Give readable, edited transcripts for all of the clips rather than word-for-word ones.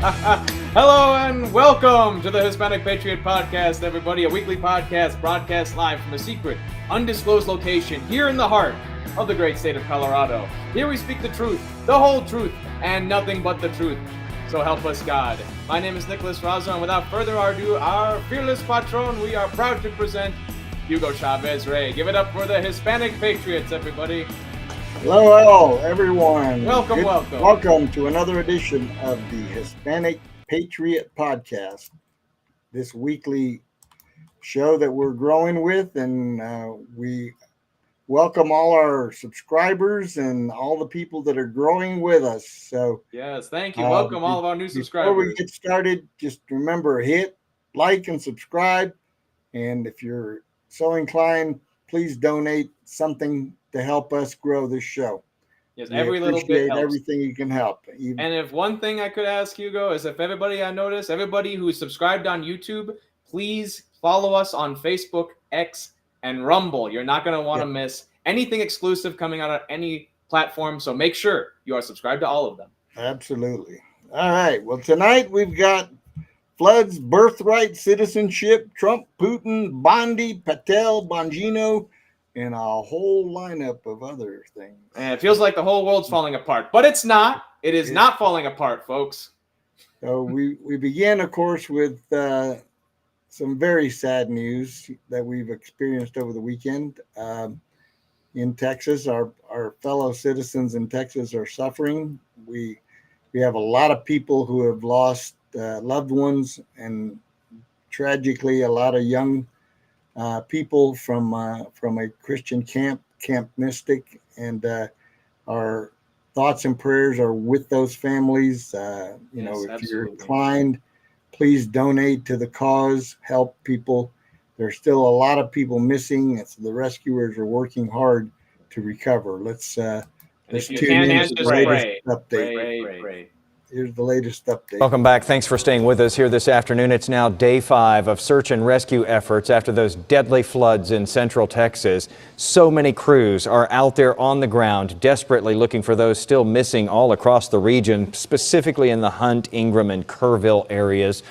Hello and welcome to the Hispanic Patriot podcast, everybody. A weekly podcast broadcast live from a secret, undisclosed location here in the heart of the great state of Colorado. Here we speak the truth, the whole truth, and nothing but the truth. So help us God. My name is Nicholas Razo, and without further ado, our fearless patron, we are proud to present Hugo Chavez Ray. Give it up for the Hispanic Patriots, everybody. Hello, everyone. Welcome. Welcome to another edition of the Hispanic Patriot podcast. This weekly show that we're growing with, and we welcome all our subscribers and all the people that are growing with us. So, yes, thank you. Welcome all of our new subscribers. Before we get started, just remember, hit like and subscribe. And if you're so inclined, please donate something to help us grow this show. Yes, every little bit helps. Everything you can help. And if one thing I could ask, Hugo, is if everybody who is subscribed on YouTube, please follow us on Facebook, X, and Rumble. You're not going to want to miss anything exclusive coming out on any platform, so make sure you are subscribed to all of them. Absolutely. All right. Well, tonight we've got floods, birthright, citizenship, Trump, Putin, Bondi, Patel, Bongino, and a whole lineup of other things. And it feels like the whole world's falling apart, but it's not. It is not falling apart, folks. So we begin, of course, with some very sad news that we've experienced over the weekend. In Texas, our fellow citizens in Texas are suffering. We have a lot of people who have lost loved ones, and tragically, a lot of young people from a Christian Camp Mystic, and our thoughts and prayers are with those families. If absolutely. You're inclined, please donate to the cause, help people. There's still a lot of people missing. The rescuers are working hard to recover. Let's tune in to the latest update. Pray. Here's the latest update. Welcome back. Thanks for staying with us here this afternoon. It's now day 5 of search and rescue efforts after those deadly floods in central Texas. So many crews are out there on the ground, desperately looking for those still missing all across the region, specifically in the Hunt, Ingram, and Kerrville areas.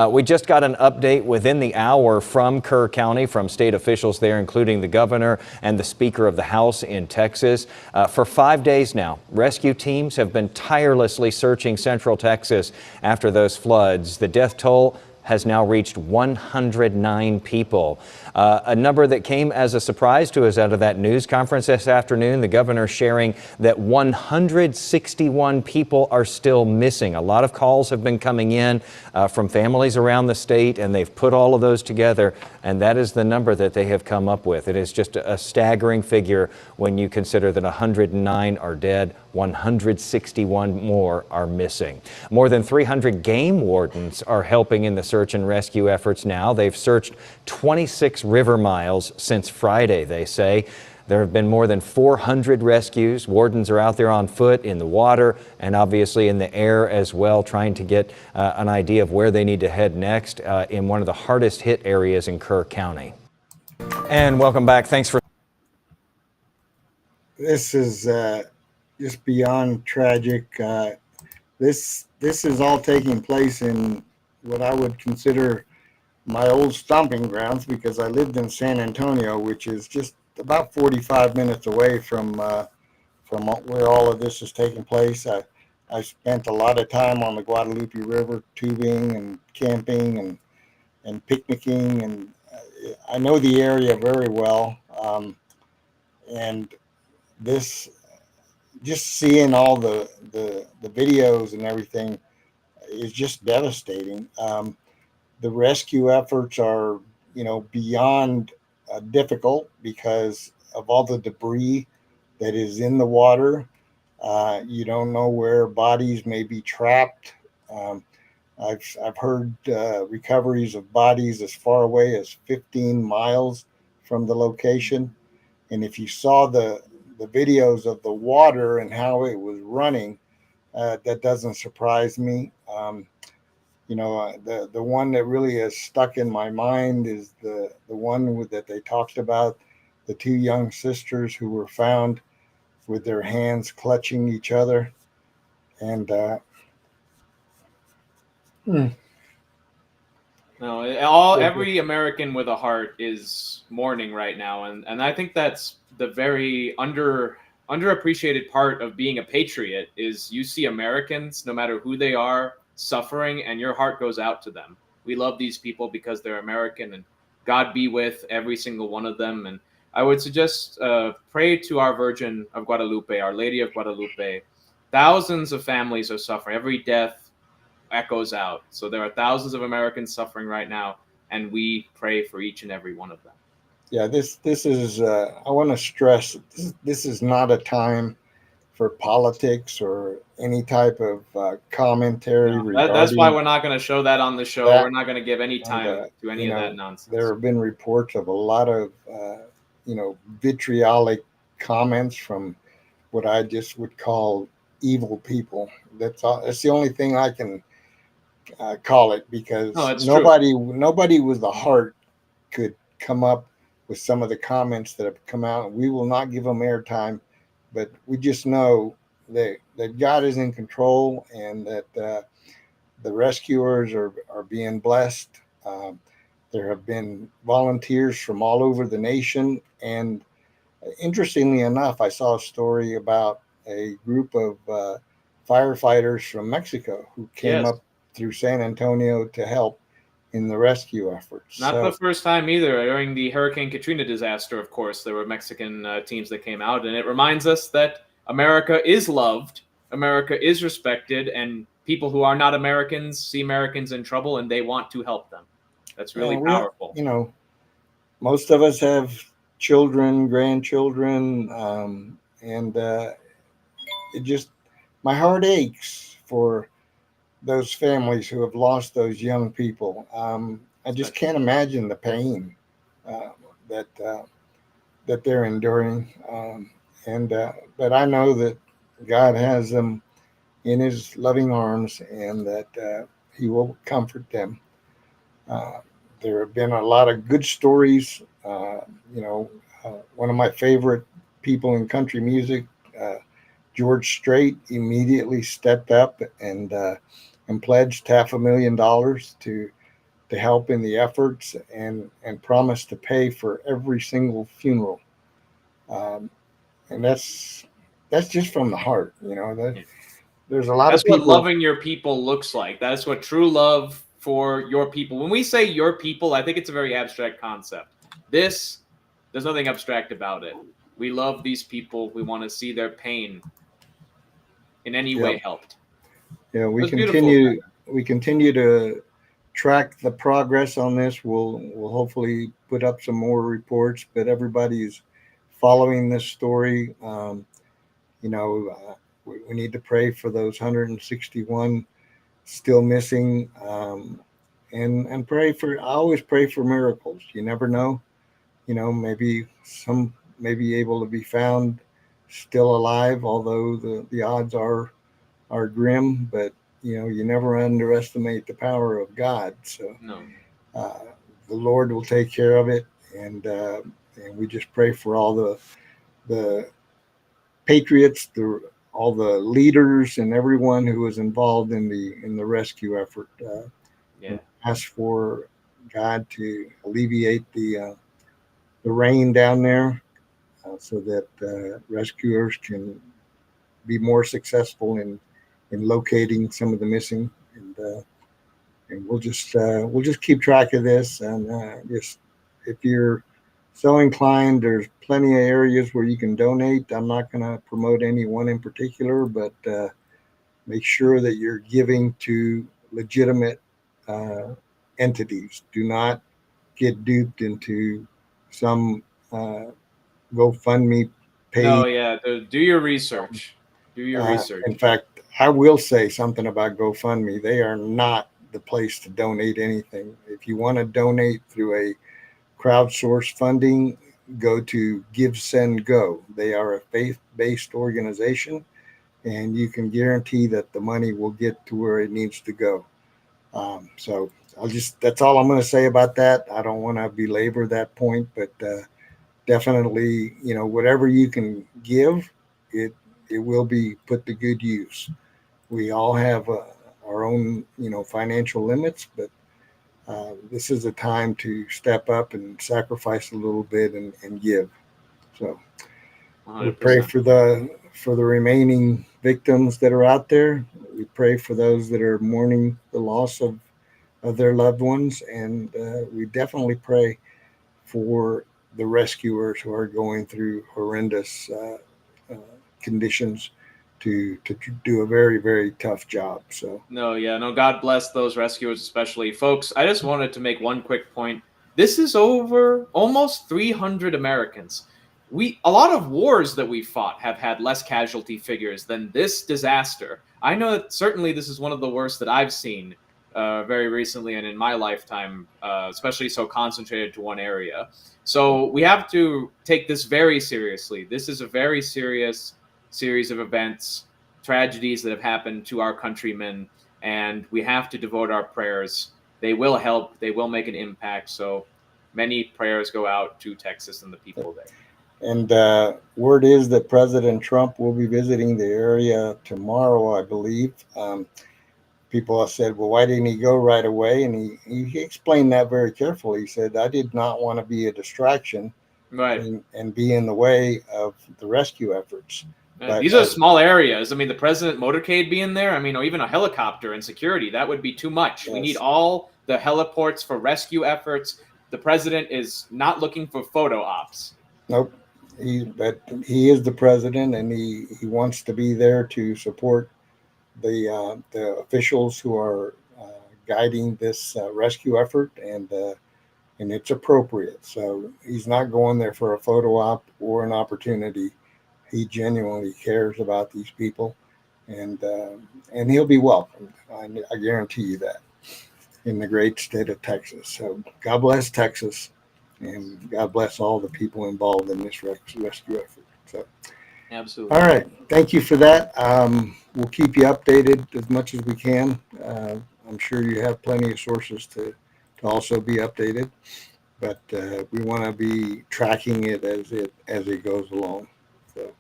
We just got an update within the hour from Kerr County, from state officials there, including the governor and the Speaker of the House in Texas. For 5 days now, rescue teams have been tirelessly searching Central Texas after those floods. The death toll has now reached 109 people. A number that came as a surprise to us out of that news conference this afternoon, the governor sharing that 161 people are still missing. A lot of calls have been coming in from families around the state, and they've put all of those together, and that is the number that they have come up with. It is just a staggering figure when you consider that 109 are dead, 161 more are missing. More than 300 game wardens are helping in the search and rescue efforts now. They've searched 26 river miles since Friday, they say. There have been more than 400 rescues. Wardens are out there on foot, in the water, and obviously in the air as well, trying to get an idea of where they need to head next in one of the hardest hit areas in Kerr County. And welcome back. Thanks for... This is just beyond tragic. This is all taking place in what I would consider my old stomping grounds, because I lived in San Antonio, which is just about 45 minutes away from where all of this is taking place. I spent a lot of time on the Guadalupe River tubing and camping and picnicking, and I know the area very well. And this, just seeing all the videos and everything is just devastating. The rescue efforts are, beyond difficult because of all the debris that is in the water. You don't know where bodies may be trapped. I've heard recoveries of bodies as far away as 15 miles from the location. And if you saw the videos of the water and how it was running, that doesn't surprise me. The one that really has stuck in my mind is the one that they talked about, the 2 young sisters who were found with their hands clutching each other. And No, every American with a heart is mourning right now, and I think that's the very underappreciated part of being a patriot is you see Americans, no matter who they are, suffering, and your heart goes out to them. We love these people because they're American, and God be with every single one of them. And I would suggest pray to our Virgin of Guadalupe, Our Lady of Guadalupe. Thousands of families are suffering. Every death echoes out. So there are thousands of Americans suffering right now, and we pray for each and every one of them. Yeah, this is. I want to stress this is not a time for politics or any type of commentary regarding. That's why we're not going to show that on the show. We're not going to give any time to any of that nonsense. There have been reports of a lot of vitriolic comments from what I just would call evil people. That's the only thing I can call it, because nobody with a heart could come up with some of the comments that have come out. We will not give them airtime, but we just know that God is in control, and that the rescuers are being blessed. There have been volunteers from all over the nation, and interestingly enough, I saw a story about a group of firefighters from Mexico who came up through San Antonio to help in the rescue efforts. Not the first time either. During the Hurricane Katrina disaster, of course, there were Mexican teams that came out, and it reminds us that America is loved, America is respected, and people who are not Americans see Americans in trouble, and they want to help them. That's really powerful. Most of us have children, grandchildren, and it just, my heart aches for those families who have lost those young people. I just can't imagine the pain that they're enduring, but I know that God has them in His loving arms, and that He will comfort them. There have been a lot of good stories. One of my favorite people in country music, George Strait, immediately stepped up and pledged $500,000 to help in the efforts, and promised to pay for every single funeral. And that's just from the heart, There's a lot of people. That's what loving your people looks like. That is what true love for your people. When we say your people, I think it's a very abstract concept. There's nothing abstract about it. We love these people. We want to see their pain in any way helped. Yeah, we continue to track the progress on this. We'll hopefully put up some more reports, but everybody's following this story. We need to pray for those 161 still missing, and pray for. I always pray for miracles. You never know. Maybe some may be able to be found still alive, although the odds are grim. But you never underestimate the power of God. So the Lord will take care of it, and we just pray for all the patriots, all the leaders, and everyone who was involved in the rescue effort. Ask for God to alleviate the rain down there, so that rescuers can be more successful in locating some of the missing, and we'll just keep track of this, and just, if you're so inclined, there's plenty of areas where you can donate. I'm not going to promote any one in particular, but make sure that you're giving to legitimate entities. Do not get duped into some GoFundMe page. No, do your research. Do your research. In fact, I will say something about GoFundMe. They are not the place to donate anything. If you want to donate through a crowdsource funding, go to Give, Send, Go. They are a faith-based organization, and you can guarantee that the money will get to where it needs to go. So that's all I'm going to say about that. I don't want to belabor that point, but definitely, whatever you can give, it will be put to good use. We all have our own, financial limits, but this is a time to step up and sacrifice a little bit and give. So we pray 100%. for the remaining victims that are out there. We pray for those that are mourning the loss of their loved ones, and we definitely pray for the rescuers who are going through horrendous conditions to do a very, very tough job. So No, God bless those rescuers, especially. Folks, I just wanted to make one quick point. This is over almost 300 Americans. A lot of wars that we fought have had less casualty figures than this disaster. I know that certainly this is one of the worst that I've seen very recently and in my lifetime, especially so concentrated to one area. So we have to take this very seriously. This is a very serious series of events, tragedies that have happened to our countrymen, and we have to devote our prayers. They will help. They will make an impact. So many prayers go out to Texas and the people there. And word is that President Trump will be visiting the area tomorrow, I believe. People have said, well, why didn't he go right away? And he explained that very carefully. He said, I did not want to be a distraction, right, and be in the way of the rescue efforts. But these are small areas. I mean, the president motorcade being there, or even a helicopter and security, that would be too much. Yes. We need all the heliports for rescue efforts. The president is not looking for photo ops. Nope. But he is the president, and he wants to be there to support the officials who are guiding this rescue effort, and it's appropriate. So he's not going there for a photo op or an opportunity. He genuinely cares about these people, and he'll be welcomed. I guarantee you that, in the great state of Texas. So God bless Texas. And God bless all the people involved in this rescue effort. So, absolutely. All right. Thank you for that. We'll keep you updated as much as we can. I'm sure you have plenty of sources to also be updated, but we want to be tracking it as it goes along. So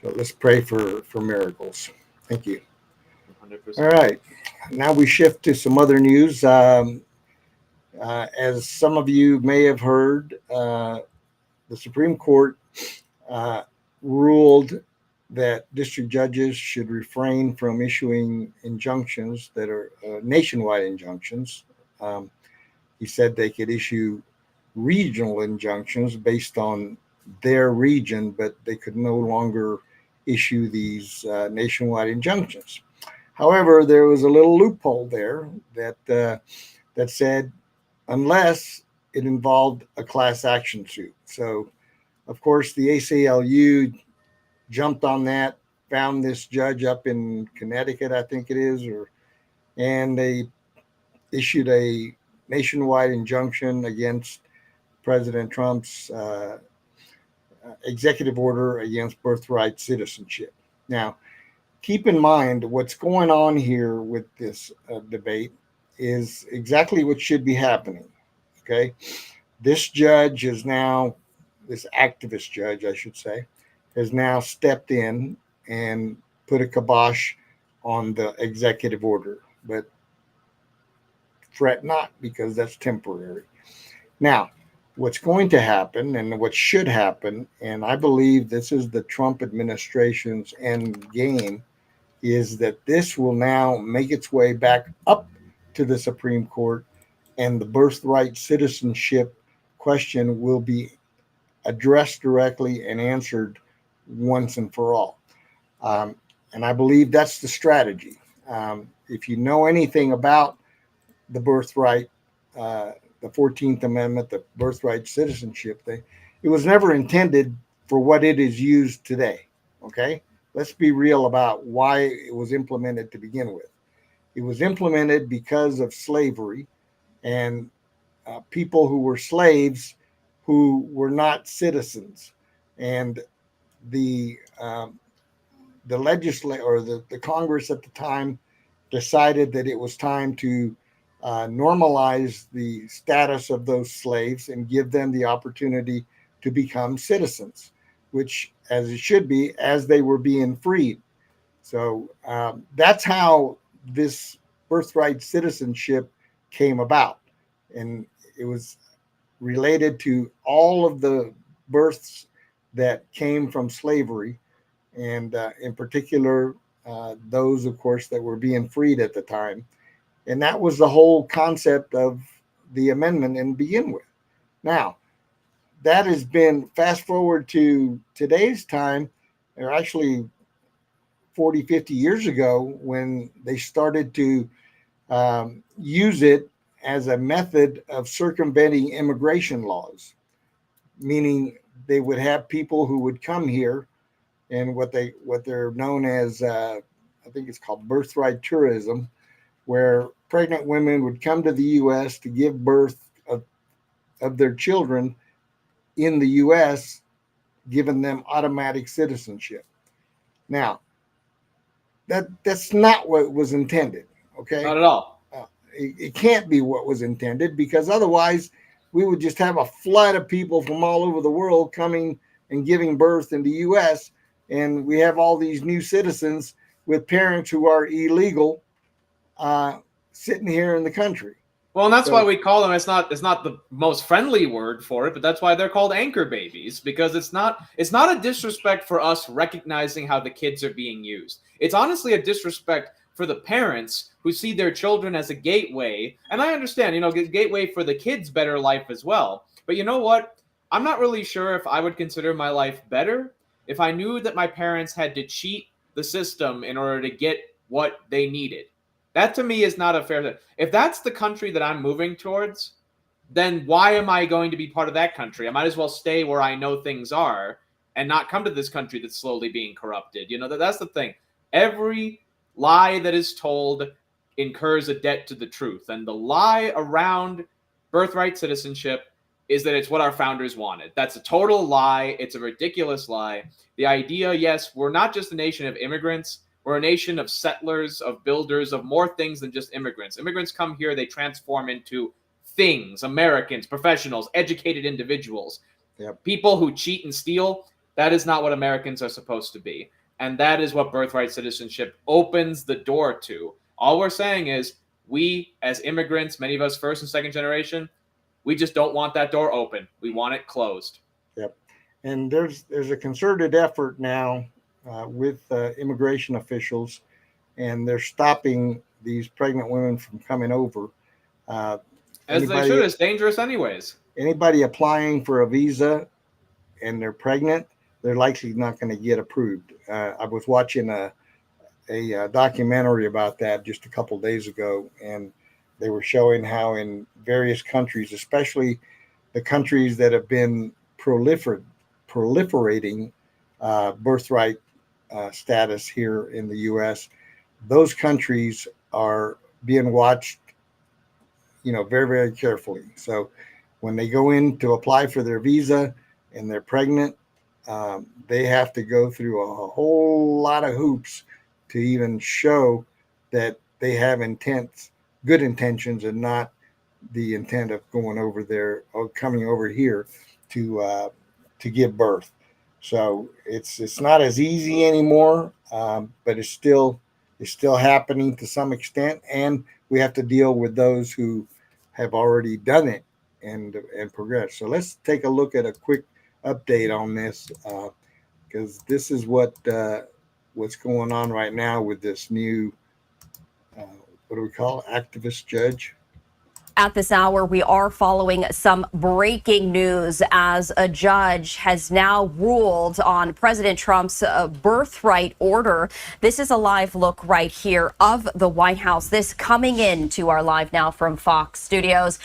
let's pray for miracles. Thank you. 100%. All right. Now we shift to some other news. As some of you may have heard, the Supreme Court ruled that district judges should refrain from issuing injunctions that are nationwide injunctions. He said they could issue regional injunctions based on their region, but they could no longer issue these nationwide injunctions. However, there was a little loophole there that said, unless it involved a class action suit. So, of course, the ACLU jumped on that, found this judge up in Connecticut, I think it is, and they issued a nationwide injunction against President Trump's executive order against birthright citizenship. Now, keep in mind what's going on here with this debate is exactly what should be happening. Okay. This judge is now, this activist judge, I should say, has now stepped in and put a kibosh on the executive order. But fret not, because that's temporary. Now, what's going to happen and what should happen, and I believe this is the Trump administration's end game, is that this will now make its way back up to the Supreme Court, and the birthright citizenship question will be addressed directly and answered once and for all. And I believe that's the strategy. If you know anything about the birthright, the 14th Amendment, the birthright citizenship thing, it was never intended for what it is used today. Okay? Let's be real about why it was implemented to begin with. It was implemented because of slavery and people who were slaves who were not citizens. And the legislature, or the Congress at the time, decided that it was time to normalize the status of those slaves and give them the opportunity to become citizens, which, as it should be, as they were being freed. So that's how this birthright citizenship came about. And it was related to all of the births that came from slavery, and in particular, those, of course, that were being freed at the time. And that was the whole concept of the amendment and begin with. Now, that has been fast forward to today's time, or actually 40, 50 years ago, when they started to use it as a method of circumventing immigration laws, meaning they would have people who would come here, and what they're known as, I think it's called birthright tourism, where pregnant women would come to the U.S. to give birth of their children in the U.S., giving them automatic citizenship. Now, that's not what was intended. Okay, Not at all. It can't be what was intended, because otherwise we would just have a flood of people from all over the world coming and giving birth in the U.S., and we have all these new citizens with parents who are illegal sitting here in the country. Well, and that's why we call them. It's not the most friendly word for it, but that's why they're called anchor babies, because it's not a disrespect for us recognizing how the kids are being used. It's honestly a disrespect for the parents who see their children as a gateway. And I understand, gateway for the kids' better life as well. But you know what? I'm not really sure if I would consider my life better if I knew that my parents had to cheat the system in order to get what they needed. That to me is not a fair thing. If that's the country that I'm moving towards, then why am I going to be part of that country? I might as well stay where I know things are and not come to this country that's slowly being corrupted. That's the thing. Every lie that is told incurs a debt to the truth. And the lie around birthright citizenship is that it's what our founders wanted. That's a total lie. It's a ridiculous lie. The idea, yes, we're not just a nation of immigrants. We're a nation of settlers, of builders, of more things than just immigrants. Immigrants come here, they transform into things, Americans, professionals, educated individuals. Yep. People who cheat and steal, that is not what Americans are supposed to be. And that is what birthright citizenship opens the door to. All we're saying is we, as immigrants, many of us first and second generation, we just don't want that door open. We want it closed. Yep. And there's a concerted effort now with immigration officials, and they're stopping these pregnant women from coming over. As they should. It's dangerous anyways. Anybody applying for a visa and they're pregnant, they're likely not going to get approved. I was watching a documentary about that just a couple of days ago, and they were showing how in various countries, especially the countries that have been proliferating birthright status here in the U.S., those countries are being watched, very, very carefully. So when they go in to apply for their visa and they're pregnant, they have to go through a whole lot of hoops to even show that they have good intentions, and not the intent of going over there or coming over here to give birth. So it's not as easy anymore, but it's still happening to some extent, and we have to deal with those who have already done it and progressed. So let's take a look at a quick update on this, because this is what's going on right now with this new what do we call it? Activist judge. At this hour, we are following some breaking news as a judge has now ruled on President Trump's birthright order. This is a live look right here of the White House. This coming into our live now from Fox Studios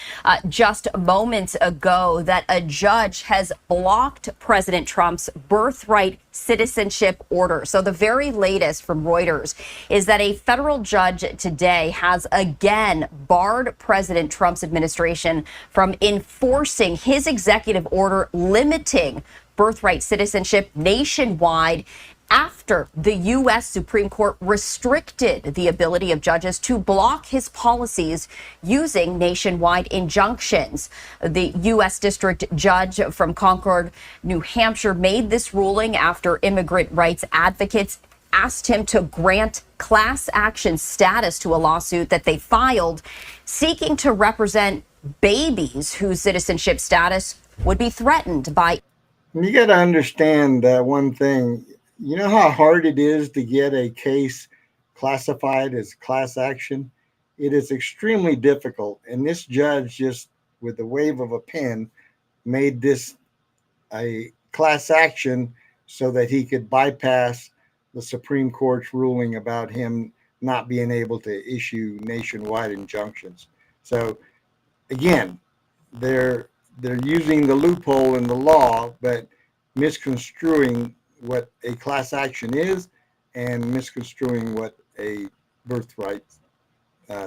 just moments ago, that a judge has blocked President Trump's birthright citizenship order. So the very latest from Reuters is that a federal judge today has again barred President Trump's administration from enforcing his executive order limiting birthright citizenship nationwide, after the U.S. Supreme Court restricted the ability of judges to block his policies using nationwide injunctions. The U.S. District Judge from Concord, New Hampshire, made this ruling after immigrant rights advocates asked him to grant class action status to a lawsuit that they filed seeking to represent babies whose citizenship status would be threatened by. You got to understand one thing. You know how hard it is to get a case classified as class action? It is extremely difficult. And this judge just, with the wave of a pen, made this a class action so that he could bypass the Supreme Court's ruling about him not being able to issue nationwide injunctions. So again, they're using the loophole in the law, but misconstruing what a class action is and misconstruing what a birthright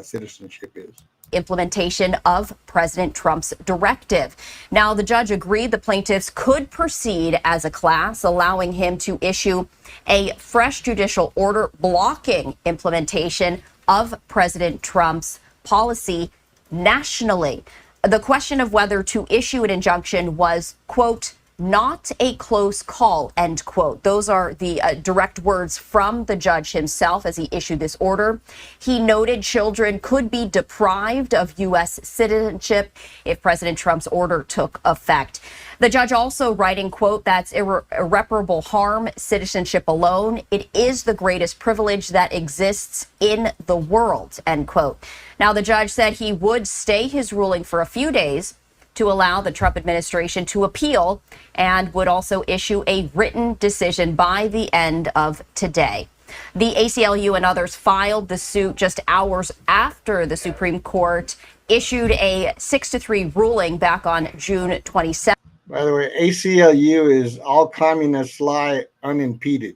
citizenship is. Implementation of President Trump's directive. Now, the judge agreed the plaintiffs could proceed as a class, allowing him to issue a fresh judicial order blocking implementation of President Trump's policy nationally. The question of whether to issue an injunction was, quote, not a close call, end quote. Those are the direct words from the judge himself as he issued this order. He noted children could be deprived of U.S. citizenship if President Trump's order took effect. The judge also writing, quote, that's irreparable harm, citizenship alone. It is the greatest privilege that exists in the world, end quote. Now, the judge said he would stay his ruling for a few days to allow the Trump administration to appeal and would also issue a written decision by the end of today. The ACLU and others filed the suit just hours after the Supreme Court issued a 6-3 ruling back on June 27th. By the way, ACLU is All Communists Lie Unimpeded.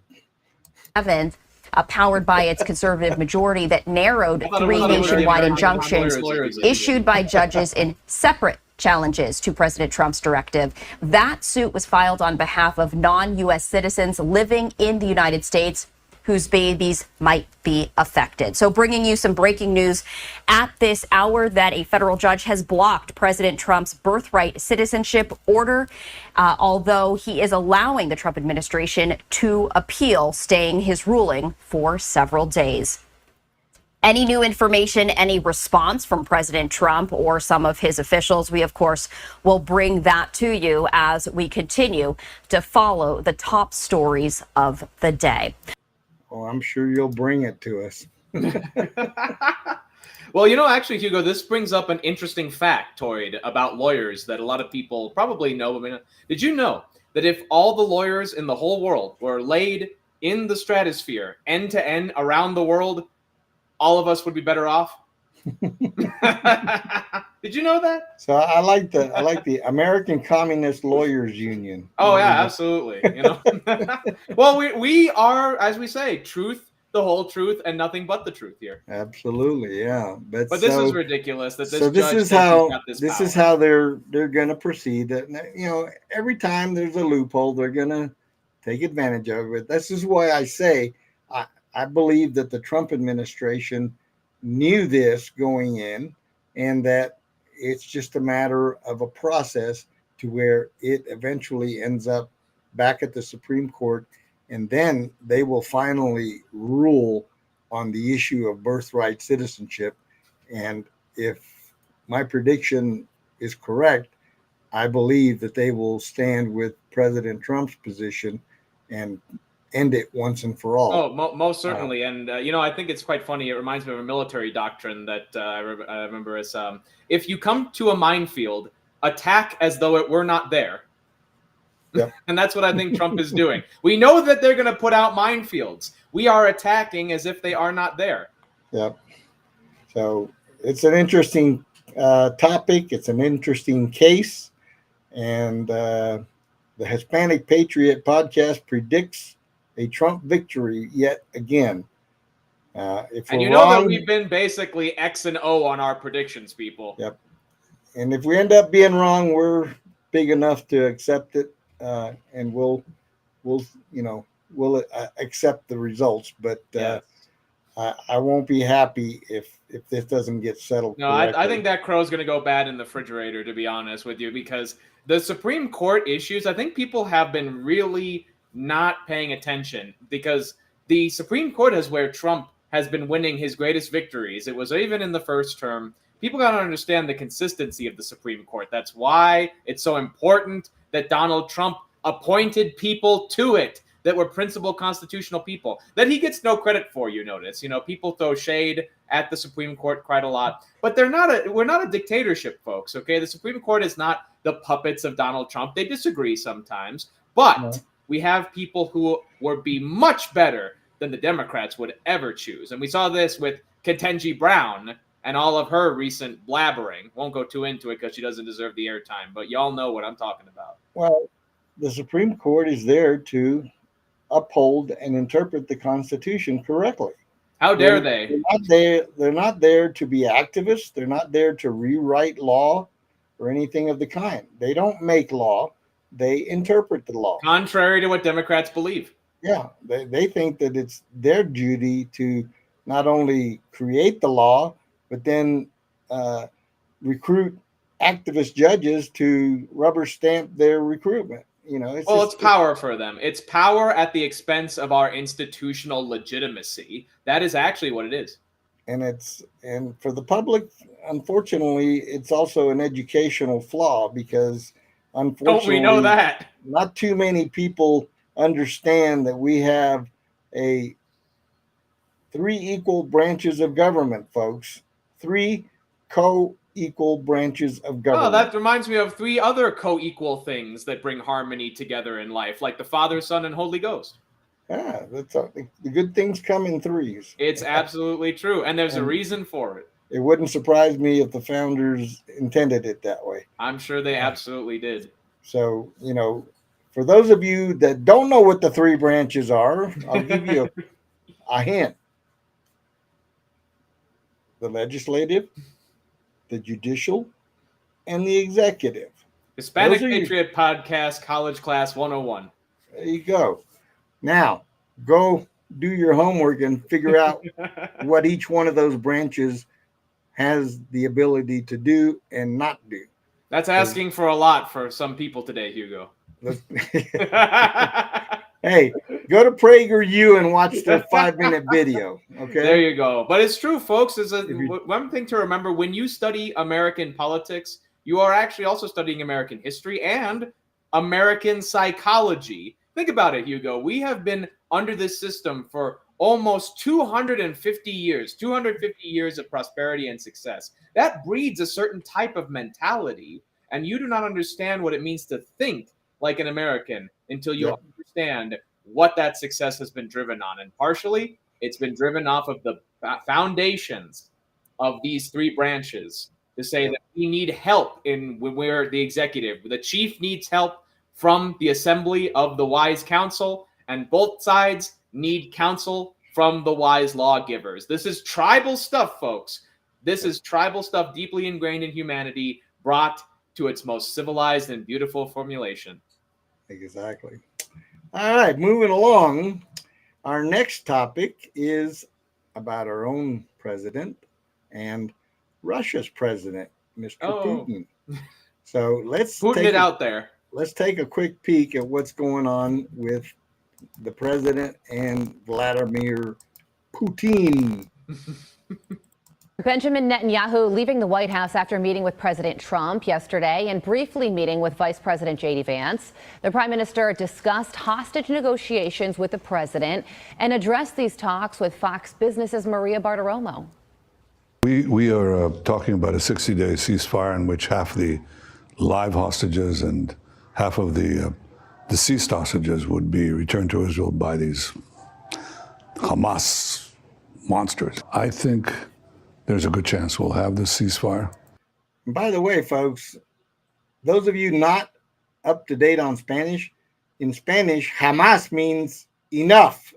Powered by its conservative majority that narrowed 3 nationwide injunctions issued by judges in separate challenges to President Trump's directive. That suit was filed on behalf of non-U.S. citizens living in the United States whose babies might be affected. So bringing you some breaking news at this hour that a federal judge has blocked President Trump's birthright citizenship order, although he is allowing the Trump administration to appeal, staying his ruling for several days. Any new information, any response from President Trump or some of his officials, we, of course, will bring that to you as we continue to follow the top stories of the day. Oh, I'm sure you'll bring it to us. Well, you know, actually, Hugo, this brings up an interesting factoid about lawyers that a lot of people probably know. I mean, did you know that if all the lawyers in the whole world were laid in the stratosphere, end to end, around the world, all of us would be better off? Did you know that? So I like the American Communist Lawyers Union. Oh yeah, absolutely. You know, well, we are, as we say, truth, the whole truth, and nothing but the truth here. Absolutely, yeah. But this is ridiculous that this so judge this is how they're going to proceed. That, you know, every time there's a loophole, they're going to take advantage of it. This is why I say I believe that the Trump administration knew this going in, and that it's just a matter of a process to where it eventually ends up back at the Supreme Court, and then they will finally rule on the issue of birthright citizenship. And if my prediction is correct, I believe that they will stand with President Trump's position and end it once and for all. Oh, most certainly. And, you know, I think it's quite funny. It reminds me of a military doctrine that I remember as, if you come to a minefield, attack as though it were not there. Yep. And that's what I think Trump is doing. We know that they're going to put out minefields. We are attacking as if they are not there. Yep. So it's an interesting topic. It's an interesting case. And the Hispanic Patriot podcast predicts a Trump victory yet again. And you know that we've been basically X and O on our predictions, people. Yep. And if we end up being wrong, we're big enough to accept it, and we'll accept the results. But Yes. I won't be happy if this doesn't get settled. No, I think that crow's going to go bad in the refrigerator, to be honest with you, because the Supreme Court issues, I think people have been really not paying attention, because the Supreme Court is where Trump has been winning his greatest victories. It was even in the first term. People got to understand the consistency of the Supreme Court. That's why it's so important that Donald Trump appointed people to it that were principled constitutional people that he gets no credit for. You notice, people throw shade at the Supreme Court quite a lot, but we're not a dictatorship, folks. Okay. The Supreme Court is not the puppets of Donald Trump. They disagree sometimes, but we have people who would be much better than the Democrats would ever choose. And we saw this with Ketanji Brown and all of her recent blabbering. Won't go too into it because she doesn't deserve the airtime, but y'all know what I'm talking about. Well, the Supreme Court is there to uphold and interpret the Constitution correctly. How dare they? They're not there to be activists. They're not there to rewrite law or anything of the kind. They don't make law. They interpret the law. Contrary to what Democrats believe. Yeah, they think that it's their duty to not only create the law, but then recruit activist judges to rubber stamp their recruitment. It's power for them. It's power at the expense of our institutional legitimacy. That is actually what it is. And for the public, unfortunately, it's also an educational flaw because unfortunately, don't we know that? Not too many people understand that we have three equal branches of government, folks. 3 co-equal branches of government. Oh, that reminds me of 3 other co-equal things that bring harmony together in life, like the Father, Son, and Holy Ghost. Yeah, the good things come in threes. It's absolutely true, and there's a reason for it. It wouldn't surprise me if the founders intended it that way. I'm sure they absolutely did. So, for those of you that don't know what the 3 branches are, I'll give you a hint. The legislative, the judicial, and the executive. Hispanic Patriot Podcast, College Class 101. There you go. Now, go do your homework and figure out what each one of those branches has the ability to do and not do. That's asking for a lot for some people today, Hugo. Hey, go to PragerU and watch their 5-minute video. Okay. There you go. But it's true, folks. One thing to remember when you study American politics, you are actually also studying American history and American psychology. Think about it, Hugo. We have been under this system for almost 250 years of prosperity and success. That breeds a certain type of mentality, and you do not understand what it means to think like an American until you understand what that success has been driven on. And partially, it's been driven off of the foundations of these 3 branches to say that we need help when we're the executive. The chief needs help from the assembly of the wise council, and both sides need counsel from the wise lawgivers. This is tribal stuff, folks. This is tribal stuff deeply ingrained in humanity, brought to its most civilized and beautiful formulation. Exactly. All right, moving along. Our next topic is about our own president and Russia's president, Mr. Putin. So let's Putin it out there. Let's take a quick peek at what's going on with the president and Vladimir Putin. Benjamin Netanyahu leaving the White House after meeting with President Trump yesterday and briefly meeting with Vice President J.D. Vance. The prime minister discussed hostage negotiations with the president and addressed these talks with Fox Business's Maria Bartiromo. We are talking about a 60-day ceasefire in which half the live hostages and half of the deceased hostages would be returned to Israel by these Hamas monsters. I think there's a good chance we'll have this ceasefire. And by the way, folks, those of you not up to date on Spanish, in Spanish, Hamas means enough.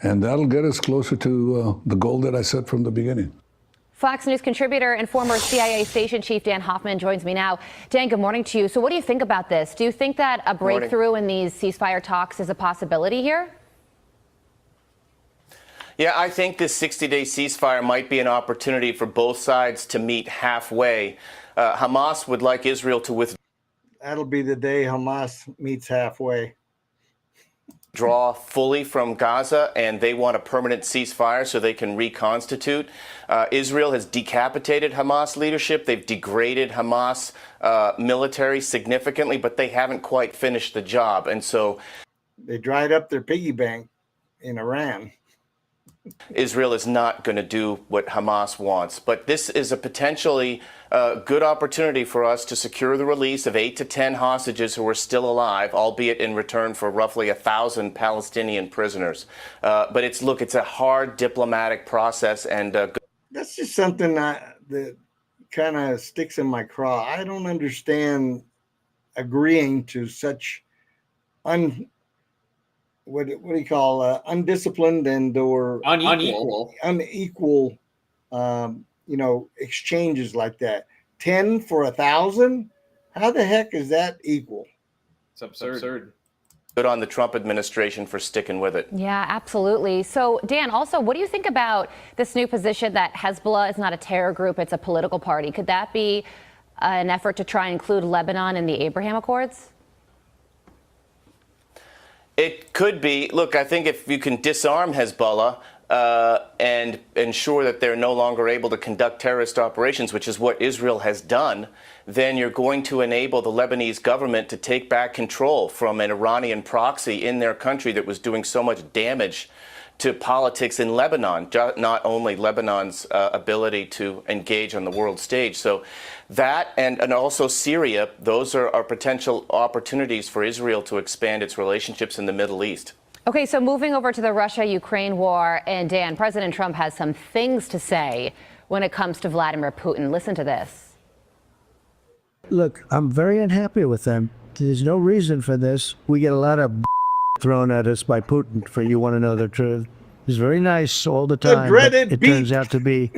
And that'll get us closer to the goal that I set from the beginning. Fox News contributor and former CIA station chief Dan Hoffman joins me now. Dan, good morning to you. So what do you think about this? Do you think that a breakthrough in these ceasefire talks is a possibility here? Yeah, I think this 60-day ceasefire might be an opportunity for both sides to meet halfway. Hamas would like Israel to withdraw. That'll be the day Hamas meets halfway. withdraw fully from Gaza and they want a permanent ceasefire so they can reconstitute. Israel has decapitated Hamas leadership. They've degraded Hamas military significantly, but they haven't quite finished the job. And so they dried up their piggy bank in Iran. Israel is not going to do what Hamas wants. But this is a potentially good opportunity for us to secure the release of 8 to 10 hostages who are still alive, albeit in return for roughly 1,000 Palestinian prisoners. But it's a hard diplomatic process. And that's just something that kind of sticks in my craw. I don't understand agreeing to such what do you call undisciplined and or unequal exchanges like that. 10 for 1,000. How the heck is that equal? It's absurd. Good on the Trump administration for sticking with it. Yeah, absolutely. So, Dan, also, what do you think about this new position that Hezbollah is not a terror group, it's a political party? Could that be an effort to try and include Lebanon in the Abraham Accords? It could be. Look, I think if you can disarm Hezbollah and ensure that they're no longer able to conduct terrorist operations, which is what Israel has done, then you're going to enable the Lebanese government to take back control from an Iranian proxy in their country that was doing so much damage to politics in Lebanon, not only Lebanon's ability to engage on the world stage. So that and also Syria, those are potential opportunities for Israel to expand its relationships in the Middle East. Okay, so moving over to the Russia-Ukraine war, and Dan, President Trump has some things to say when it comes to Vladimir Putin. Listen to this. Look, I'm very unhappy with them. There's no reason for this. We get a lot of thrown at us by Putin, for you want to know the truth. He's very nice all the time, but it turns out to be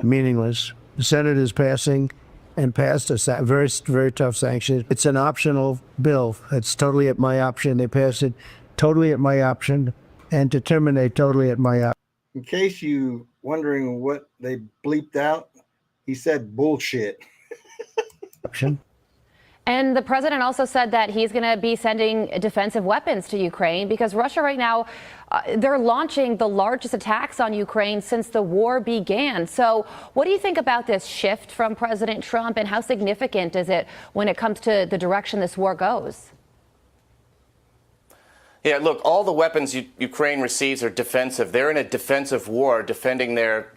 meaningless. The Senate is passing and passed a very, very tough sanction. It's an optional bill. It's totally at my option. They passed it totally at my option, and to terminate totally at my option. In case you wondering what they bleeped out, he said bullshit. And the president also said that he's going to be sending defensive weapons to Ukraine because Russia right now, they're launching the largest attacks on Ukraine since the war began. So what do you think about this shift from President Trump, and how significant is it when it comes to the direction this war goes? Yeah, look, all the weapons Ukraine receives are defensive. They're in a defensive war, defending their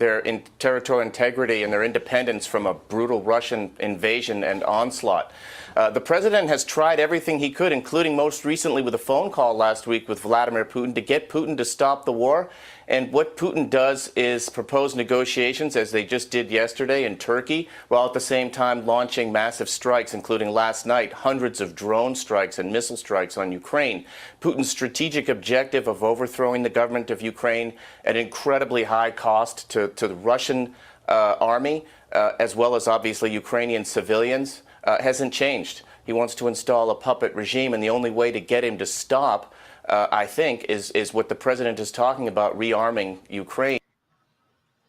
territorial integrity and their independence from a brutal Russian invasion and onslaught. The president has tried everything he could, including most recently with a phone call last week with Vladimir Putin, to get Putin to stop the war. And what Putin does is propose negotiations, as they just did yesterday in Turkey, while at the same time launching massive strikes, including last night, hundreds of drone strikes and missile strikes on Ukraine. Putin's strategic objective of overthrowing the government of Ukraine at incredibly high cost to the Russian army, as well as obviously Ukrainian civilians, hasn't changed. He wants to install a puppet regime, and the only way to get him to stop, I think, is what the president is talking about, rearming Ukraine.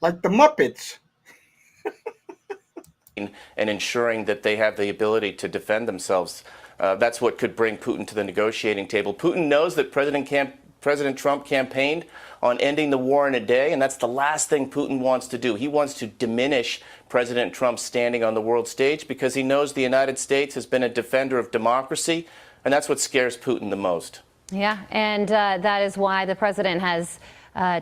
Like the Muppets. And ensuring that they have the ability to defend themselves. That's what could bring Putin to the negotiating table. Putin knows that President Trump campaigned on ending the war in a day, and that's the last thing Putin wants to do. He wants to diminish President Trump's standing on the world stage because he knows the United States has been a defender of democracy, and that's what scares Putin the most. Yeah, and that is why the president has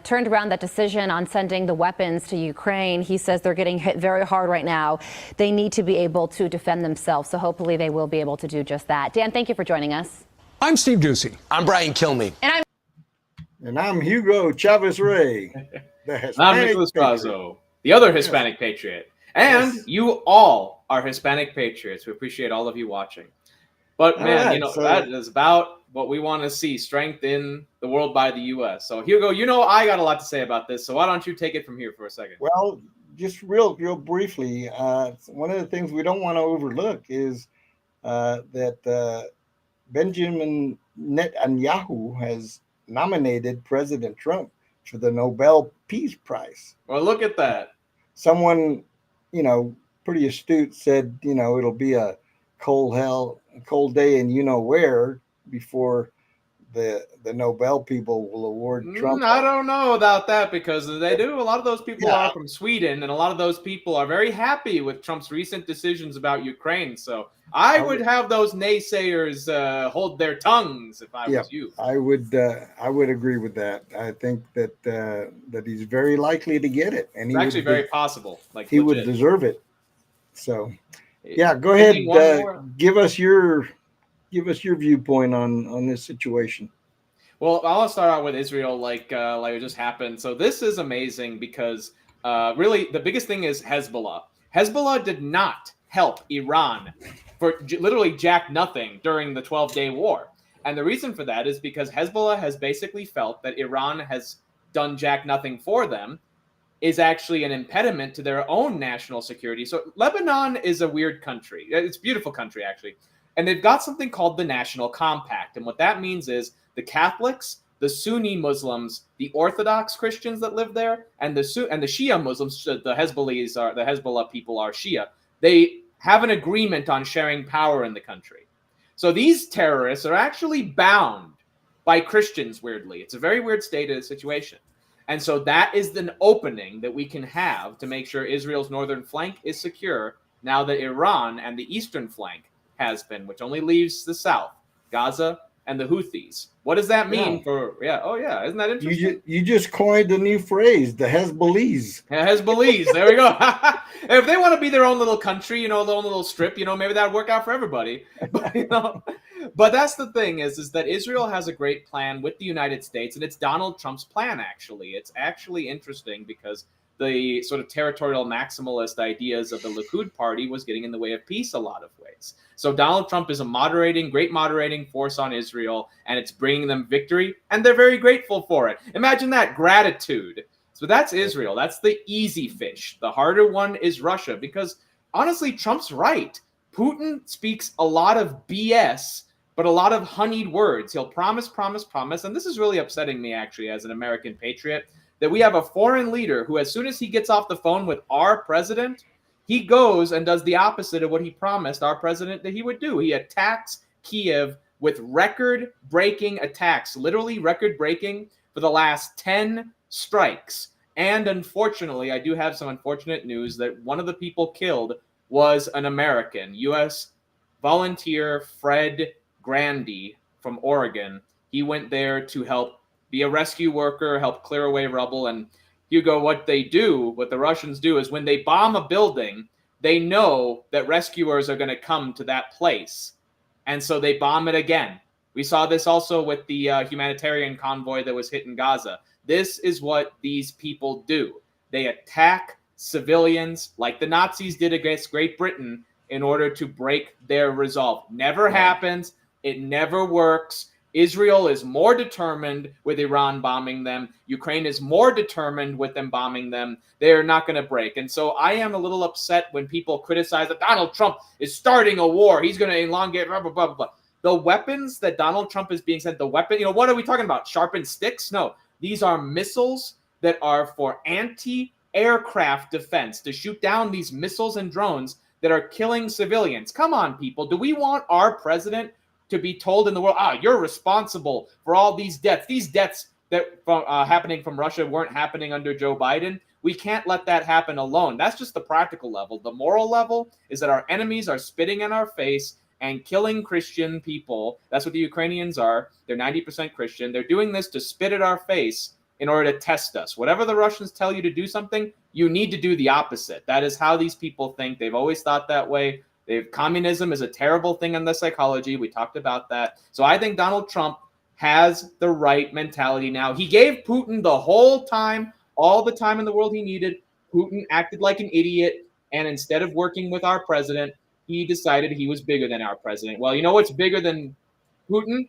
turned around that decision on sending the weapons to Ukraine. He says they're getting hit very hard right now. They need to be able to defend themselves, so hopefully they will be able to do just that. Dan, thank you for joining us. I'm Steve Doocy. I'm Brian Kilmeade. And I'm Hugo Chavez Ray. I'm Nicholas Brazo, the other Hispanic Patriot. And you all are Hispanic Patriots. We appreciate all of you watching. But man, that is about what we want to see, strength in the world by the U.S. So Hugo, I got a lot to say about this. So why don't you take it from here for a second? Well, just real briefly, one of the things we don't want to overlook is that Benjamin Netanyahu has nominated President Trump for the Nobel Peace Prize. Well, look at that. Someone, pretty astute said, it'll be a cold day and where before the Nobel people will award Trump. I don't know about that because they do. A lot of those people Yeah. are from Sweden, and a lot of those people are very happy with Trump's recent decisions about Ukraine. So I would have those naysayers hold their tongues if I was you. I would agree with that. I think that he's very likely to get it, and It's actually very possible. Like he would legit. deserve it. So, yeah, go ahead. Give us your viewpoint on this situation. Well, I'll start out with Israel, like it just happened. So this is amazing because really the biggest thing is Hezbollah. Hezbollah did not help Iran for literally jack nothing during the 12-day war. And the reason for that is because Hezbollah has basically felt that Iran has done jack nothing for them, is actually an impediment to their own national security. So Lebanon is a weird country. It's a beautiful country, actually. And they've got something called the National Compact. And what that means is the Catholics, the Sunni Muslims, the Orthodox Christians that live there, and the Shia Muslims, the Hezbollah people are Shia. They have an agreement on sharing power in the country. So these terrorists are actually bound by Christians, weirdly. It's a very weird situation. And so that is the opening that we can have to make sure Israel's northern flank is secure now that Iran and the eastern flank has been, which only leaves the south, Gaza, and the Houthis. What does that mean for? Isn't that interesting? You just coined a new phrase, the Hezbollahs. Hezbollahs. There we go. If they want to be their own little country, their own little strip, maybe that would work out for everybody. But that's the thing is that Israel has a great plan with the United States, and it's Donald Trump's plan. Actually, it's actually interesting because the sort of territorial maximalist ideas of the Likud party was getting in the way of peace a lot of ways. So Donald Trump is a great moderating force on Israel, and it's bringing them victory, and they're very grateful for it. Imagine that gratitude. So that's Israel. That's the easy fish. The harder one is Russia, because honestly, Trump's right. Putin speaks a lot of BS, but a lot of honeyed words. He'll promise, and this is really upsetting me, actually, as an American patriot, that we have a foreign leader who, as soon as he gets off the phone with our president, he goes and does the opposite of what he promised our president that he would do. He attacks Kyiv with record-breaking attacks, literally record-breaking for the last 10 strikes. And unfortunately, I do have some unfortunate news that one of the people killed was an American, U.S. volunteer Fred Grandy from Oregon. He went there to help be a rescue worker, help clear away rubble. And Hugo, what the Russians do is when they bomb a building, they know that rescuers are going to come to that place. And so they bomb it again. We saw this also with the humanitarian convoy that was hit in Gaza. This is what these people do. They attack civilians like the Nazis did against Great Britain in order to break their resolve. Never happens. It never works. Israel is more determined with Iran bombing them. Ukraine is more determined with them bombing them. They're not going to break. And so I am a little upset when people criticize that Donald Trump is starting a war. He's going to elongate, blah, blah, blah, blah. The weapons that Donald Trump is being sent, what are we talking about? Sharpened sticks? No, these are missiles that are for anti-aircraft defense to shoot down these missiles and drones that are killing civilians. Come on, people. Do we want our president to be told in the world, you're responsible for all these deaths that happening from Russia weren't happening under Joe Biden? We can't let that happen alone. That's just the practical level. The moral level is that our enemies are spitting in our face and killing Christian people. That's what the Ukrainians are. They're 90% Christian. They're doing this to spit at our face in order to test us. Whatever the Russians tell you to do something, you need to do the opposite. That is how these people think. They've always thought that way. Communism is a terrible thing in the psychology. We talked about that. So I think Donald Trump has the right mentality now. He gave Putin the whole time, all the time in the world he needed. Putin acted like an idiot, and instead of working with our president, he decided he was bigger than our president. Well, you know what's bigger than Putin?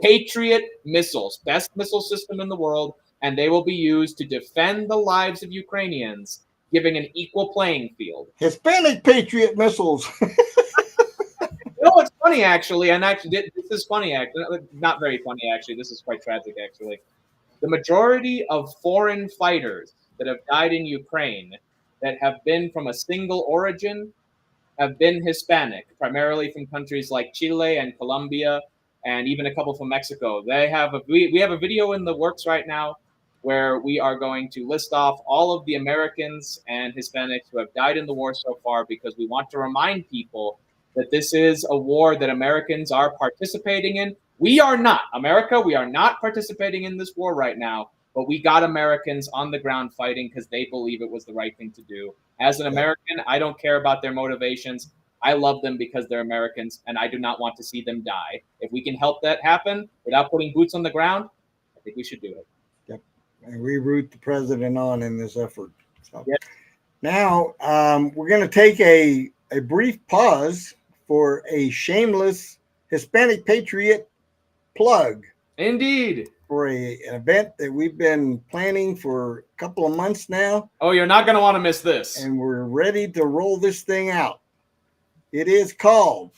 Patriot missiles, best missile system in the world, and they will be used to defend the lives of Ukrainians, giving an equal playing field. Hispanic Patriot missiles. You know what's funny, actually, and actually this is funny, actually, not very funny, actually. This is quite tragic, actually. The majority of foreign fighters that have died in Ukraine that have been from a single origin have been Hispanic, primarily from countries like Chile and Colombia and even a couple from Mexico. We have a video in the works right now where we are going to list off all of the Americans and Hispanics who have died in the war so far, because we want to remind people that this is a war that Americans are participating in. We are not. America, we are not participating in this war right now, but we got Americans on the ground fighting because they believe it was the right thing to do. As an American, I don't care about their motivations. I love them because they're Americans, and I do not want to see them die. If we can help that happen without putting boots on the ground, I think we should do it. Yep. And we root the president on in this effort. So Yep. now we're going to take a brief pause for a shameless Hispanic Patriot plug. Indeed. For an event that we've been planning for a couple of months now. Oh, you're not going to want to miss this. And we're ready to roll this thing out. It is called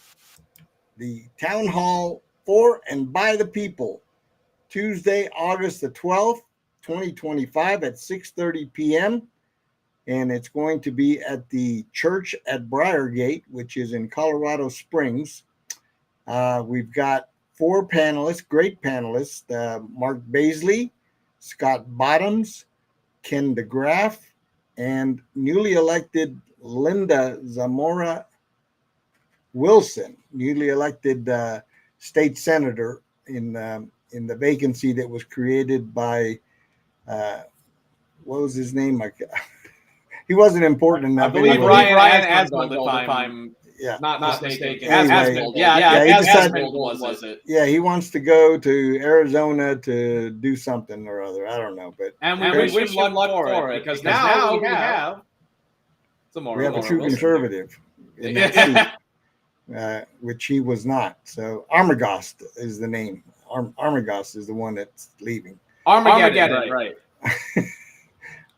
the Town Hall for and by the People, Tuesday, August the 12th, 2025 at 6:30 p.m. And it's going to be at the church at Briargate, which is in Colorado Springs. We've got 4 panelists, great panelists, Mark Baisley, Scott Bottoms, Ken DeGraff, and newly elected Linda Zamora Wilson, newly elected state senator in the vacancy that was created by, what was his name? He wasn't important enough. I believe anyway. Ryan Asmold, if I'm not mistaken. Anyway, Asmold, he decided- Asmold was it. Yeah, he wants to go to Arizona to do something or other. I don't know, but And we wish him luck for it, because now we have we have a true conservative in that seat, which he was not. So Armagos is the name. Armagos is the one that's leaving. Armageddon, right.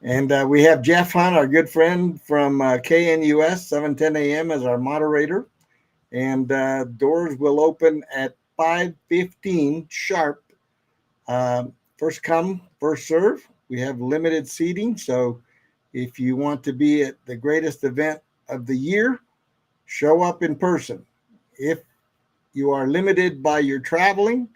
And we have Jeff Hunt, our good friend from KNUS, 7:10 a.m. as our moderator. And doors will open at 5:15 sharp. First come, first serve. We have limited seating. So if you want to be at the greatest event of the year, show up in person. If you are limited by your traveling,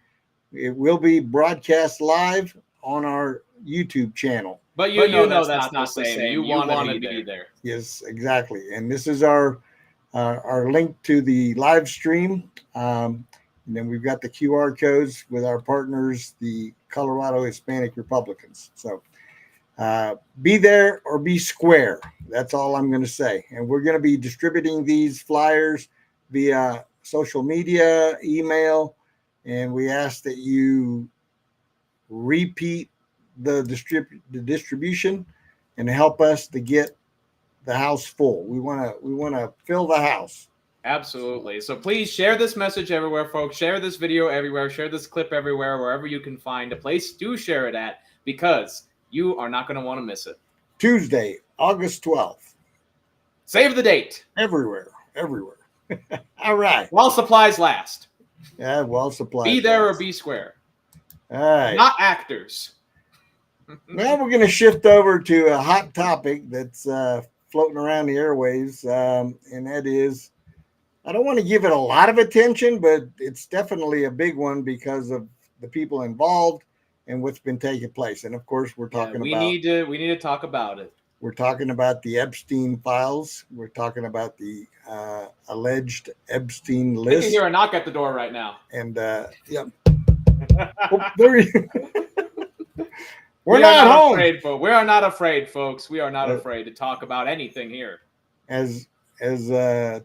it will be broadcast live on our YouTube channel. But you know that's not the same. You want to be there. Yes, exactly. And this is our link to the live stream. And then we've got the QR codes with our partners, the Colorado Hispanic Republicans. So be there or be square. That's all I'm going to say. And we're going to be distributing these flyers via social media, email, and we ask that you repeat the distribution and help us to get the house full. We want to fill the house. Absolutely. So please share this message everywhere, folks. Share this video everywhere. Share this clip everywhere, wherever you can find a place. Do share it at, because you are not going to want to miss it. Tuesday, August 12th. Save the date. Everywhere. All right. While supplies last. Yeah, well supplied. Be there or be square. All right. Not actors. Now we're going to shift over to a hot topic that's floating around the airwaves, and that is, I don't want to give it a lot of attention, but it's definitely a big one because of the people involved and what's been taking place. And of course, we're talking we about need to talk about it. We're talking about the Epstein files. We're talking about the alleged Epstein I list. can hear a knock at the door right now. And yeah. Oh, there you We're We not are home. Afraid, folks. We are not afraid, folks. We are not afraid to talk about anything here. As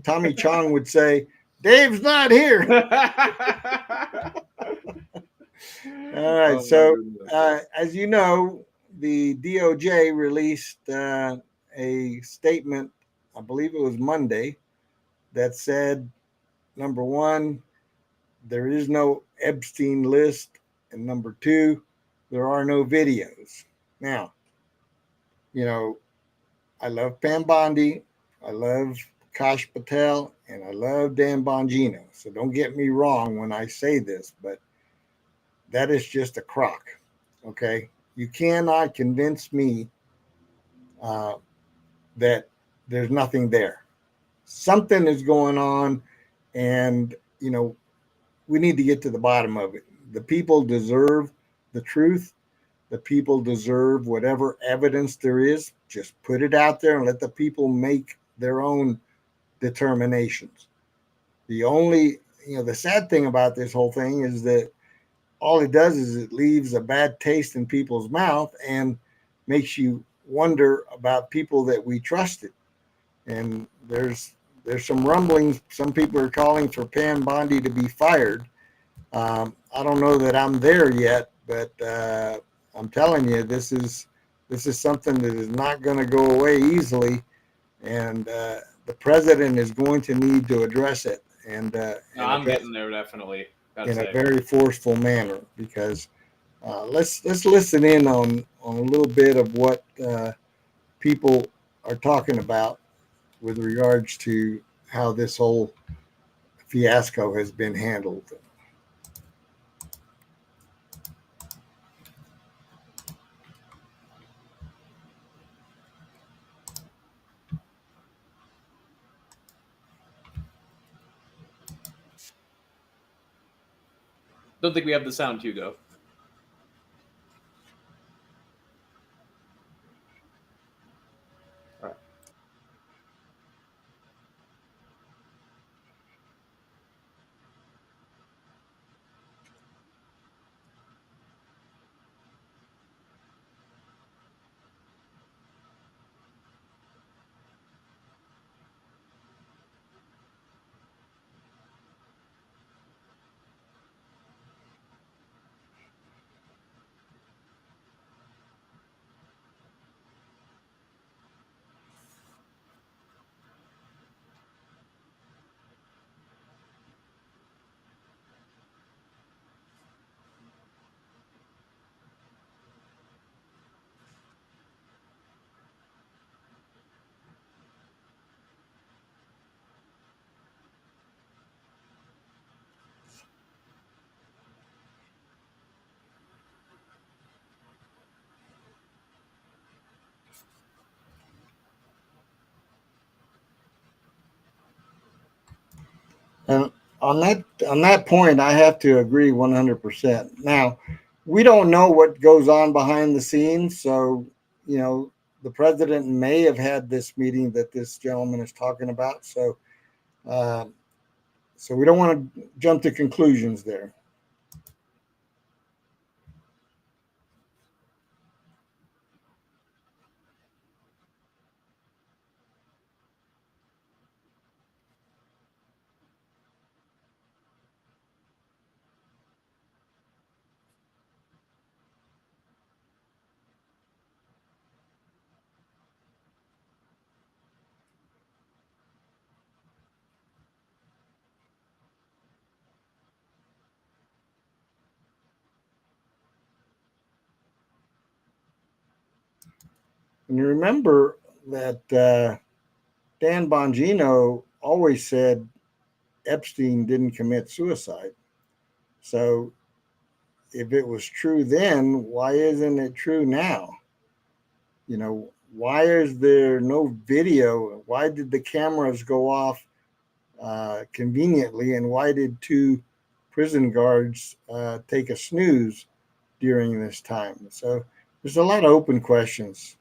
Tommy Chong would say, Dave's not here. All right. So, as you know, the DOJ released a statement, I believe it was Monday, that said, number one, there is no Epstein list. And number two, there are no videos. Now, I love Pam Bondi. I love Kash Patel, and I love Dan Bongino. So don't get me wrong when I say this, but that is just a crock. Okay. You cannot convince me that there's nothing there. Something is going on. And, we need to get to the bottom of it. The people deserve the truth. The people deserve whatever evidence there is. Just put it out there and let the people make their own determinations. The only, the sad thing about this whole thing is that all it does is it leaves a bad taste in people's mouth and makes you wonder about people that we trusted. And there's some rumblings. Some people are calling for Pam Bondi to be fired. I don't know that I'm there yet, but I'm telling you, this is something that is not going to go away easily, and the president is going to need to address it. And I'm getting there definitely. In a very forceful manner, because let's listen in on a little bit of what people are talking about with regards to how this whole fiasco has been handled. Don't think we have the sound, Hugo. All right. And on that point, I have to agree 100%. Now, we don't know what goes on behind the scenes, so the president may have had this meeting that this gentleman is talking about. So, so we don't want to jump to conclusions there. And you remember that Dan Bongino always said Epstein didn't commit suicide. So if it was true then, why isn't it true now? Why is there no video? Why did the cameras go off conveniently? And why did two prison guards take a snooze during this time? So there's a lot of open questions.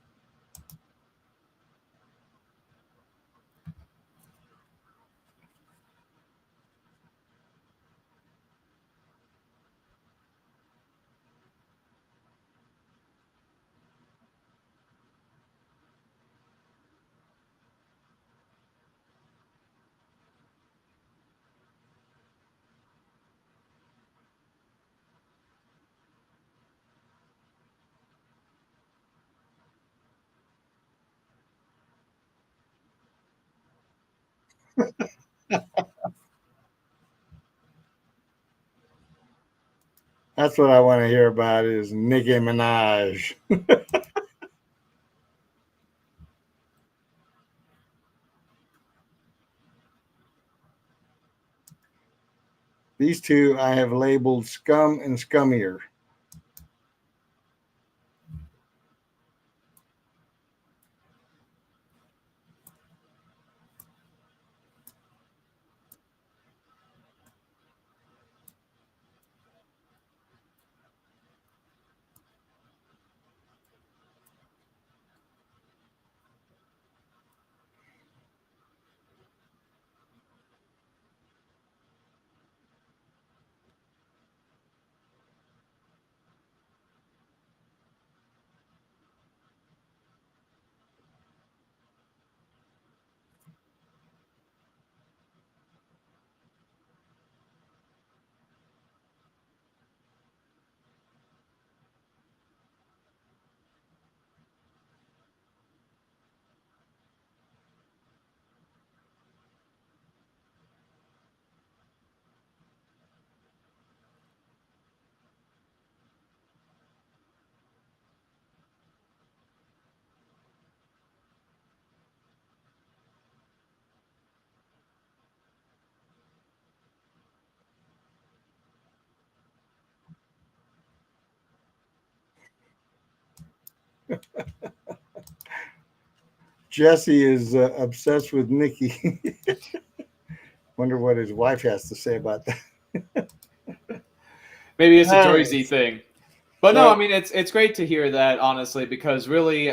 That's what I want to hear about is Nicki Minaj. These two I have labeled scum and scummier. Jesse is obsessed with Nikki. Wonder what his wife has to say about that. Maybe it's a Jersey thing. But no, I mean, it's great to hear that, honestly, because really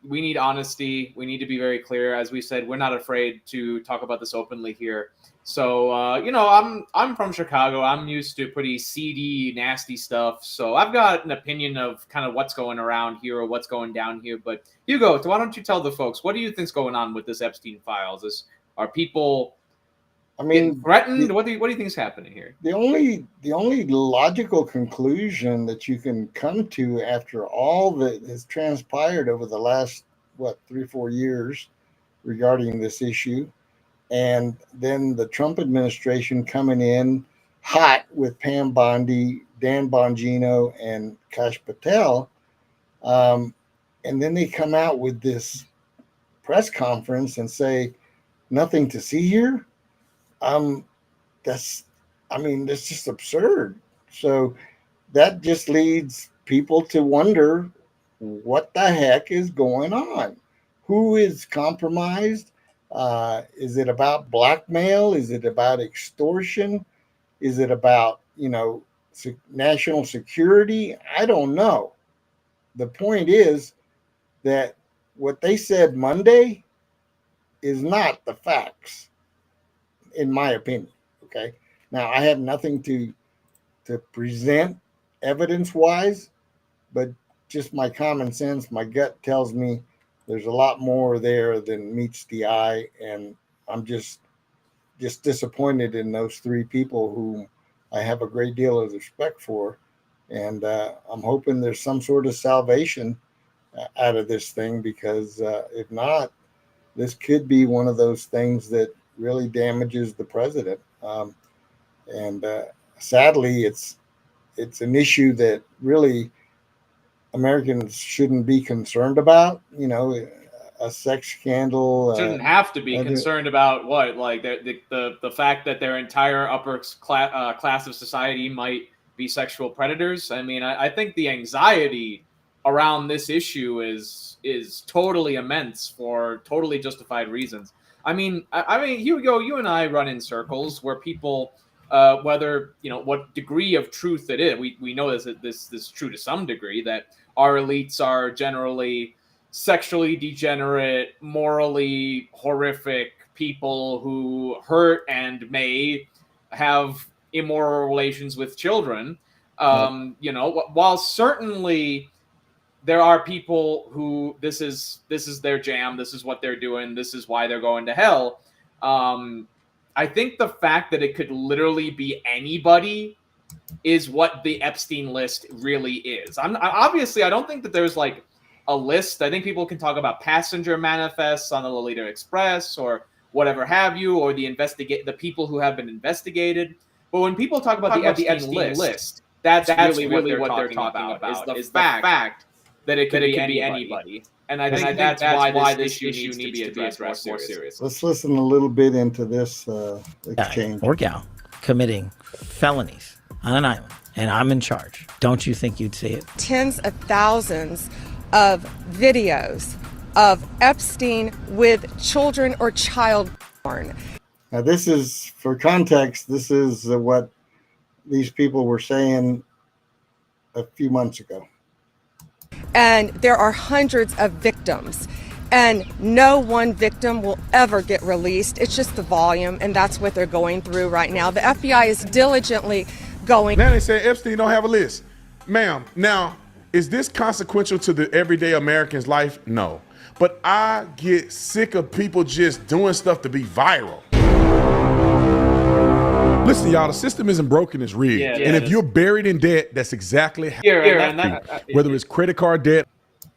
we need honesty. We need to be very clear. As we said, we're not afraid to talk about this openly here. So, I'm from Chicago. I'm used to pretty seedy, nasty stuff. So I've got an opinion of kind of what's going around here or what's going down here. But Hugo, why don't you tell the folks, what do you think's going on with this Epstein files? Are people getting threatened? What do you think is happening here? The only logical conclusion that you can come to after all that has transpired over the last 3-4 years regarding this issue, and then the Trump administration coming in hot with Pam Bondi, Dan Bongino, and Kash Patel, and then they come out with this press conference and say nothing to see here. That's just absurd. So that just leads people to wonder what the heck is going on. Who is compromised? Is it about blackmail? Is it about extortion? Is it about, national security? I don't know. The point is that what they said Monday is not the facts, in my opinion. Okay. Now, I have nothing to present evidence-wise, but just my common sense, my gut tells me there's a lot more there than meets the eye, and I'm just disappointed in those three people whom I have a great deal of respect for, and I'm hoping there's some sort of salvation out of this thing, because if not, this could be one of those things that really damages the president. And sadly, it's an issue that really Americans shouldn't be concerned about. A sex scandal shouldn't have to be concerned about the fact that their entire upper class of society might be sexual predators. I mean, I think the anxiety around this issue is totally immense for totally justified reasons. I mean, Hugo, you and I run in circles where people, whether what degree of truth it is, we know this is true to some degree, that our elites are generally sexually degenerate, morally horrific people who hurt and may have immoral relations with children. While certainly there are people who this is their jam, this is what they're doing, this is why they're going to hell. I think the fact that it could literally be anybody is what the Epstein list really is. Obviously, I don't think that there's like a list. I think people can talk about passenger manifests on the Lolita Express or whatever have you, or the people who have been investigated. But when people talk about the Epstein list, that's really what they're talking about is the fact that it could be anybody. And I think that's why this issue needs to be addressed more seriously. Let's listen a little bit into this exchange. Or gal committing felonies on an island, and I'm in charge. Don't you think you'd see it? Tens of thousands of videos of Epstein with children or child porn. Now, this is, for context, this is what these people were saying a few months ago. And there are hundreds of victims, and no one victim will ever get released. It's just the volume, and that's what they're going through right now. The FBI is diligently going. Now they say Epstein don't have a list. Ma'am, now, is this consequential to the everyday American's life? No. But I get sick of people just doing stuff to be viral. Listen, y'all, the system isn't broken, it's rigged. Yeah, and if you're buried in debt, that's exactly how whether it's credit card debt,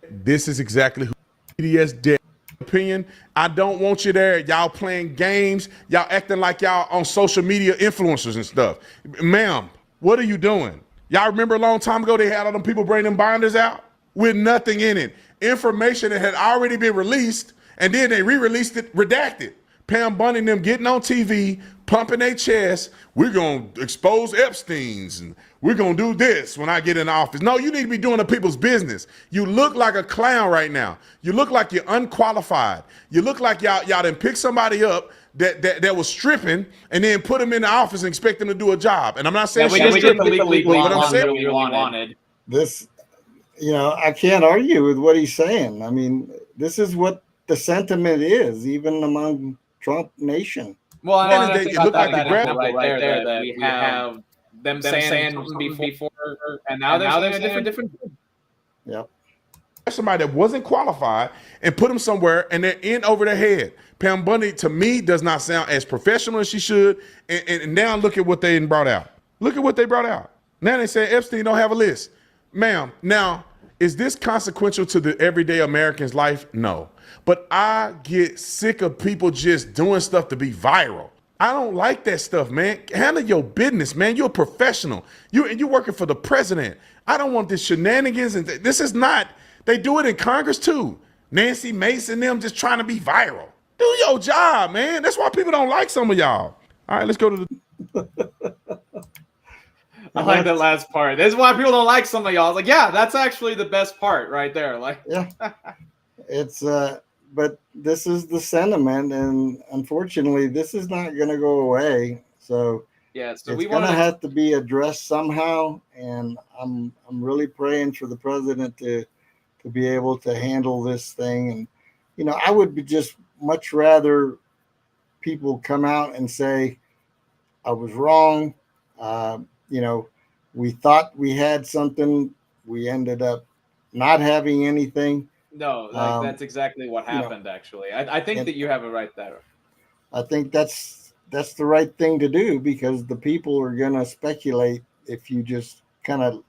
this is exactly who TDS debt. Opinion, I don't want you there. Y'all playing games, y'all acting like y'all on social media influencers and stuff. Ma'am, what are you doing? Y'all remember a long time ago they had all them people bring them binders out with nothing in it. Information that had already been released, and then they re-released it redacted. Pam Bondi and them getting on TV, pumping their chest. We're going to expose Epstein's and we're going to do this when I get in office. No, you need to be doing the people's business. You look like a clown right now. You look like you're unqualified. You look like y'all done pick somebody up that was stripping and then put them in the office and expect them to do a job. And I'm not saying we did the legally but I'm saying we wanted. This, I can't argue with what he's saying. I mean, this is what the sentiment is, even among Trump Nation. Well, I it looked like the grab right there that we have them saying before, and now they're saying a different. Yep. Somebody that wasn't qualified and put them somewhere and they're in over their head. Pam Bondi, to me, does not sound as professional as she should. And now look at what they brought out. Look at what they brought out. Now they say Epstein don't have a list. Ma'am, now, is this consequential to the everyday American's life? No. But I get sick of people just doing stuff to be viral. I don't like that stuff, man. Handle your business, man. You're a professional. You're working for the president. I don't want this shenanigans. And this is not, they do it in Congress too. Nancy Mason, them just trying to be viral. Do your job, man. That's why people don't like some of y'all. All right, let's go to the... I like that last part. This is why people don't like some of y'all. Like, yeah, that's actually the best part right there. Like, yeah, it's but this is the sentiment, and unfortunately, this is not going to go away. So yeah, so it's going to have to be addressed somehow, and I'm really praying for the president to be able to handle this thing. And I would be just much rather people come out and say, I was wrong. We thought we had something. We ended up not having anything. No, that's exactly what happened, actually. I think that you have it right there. I think that's the right thing to do, because the people are going to speculate if you just kind of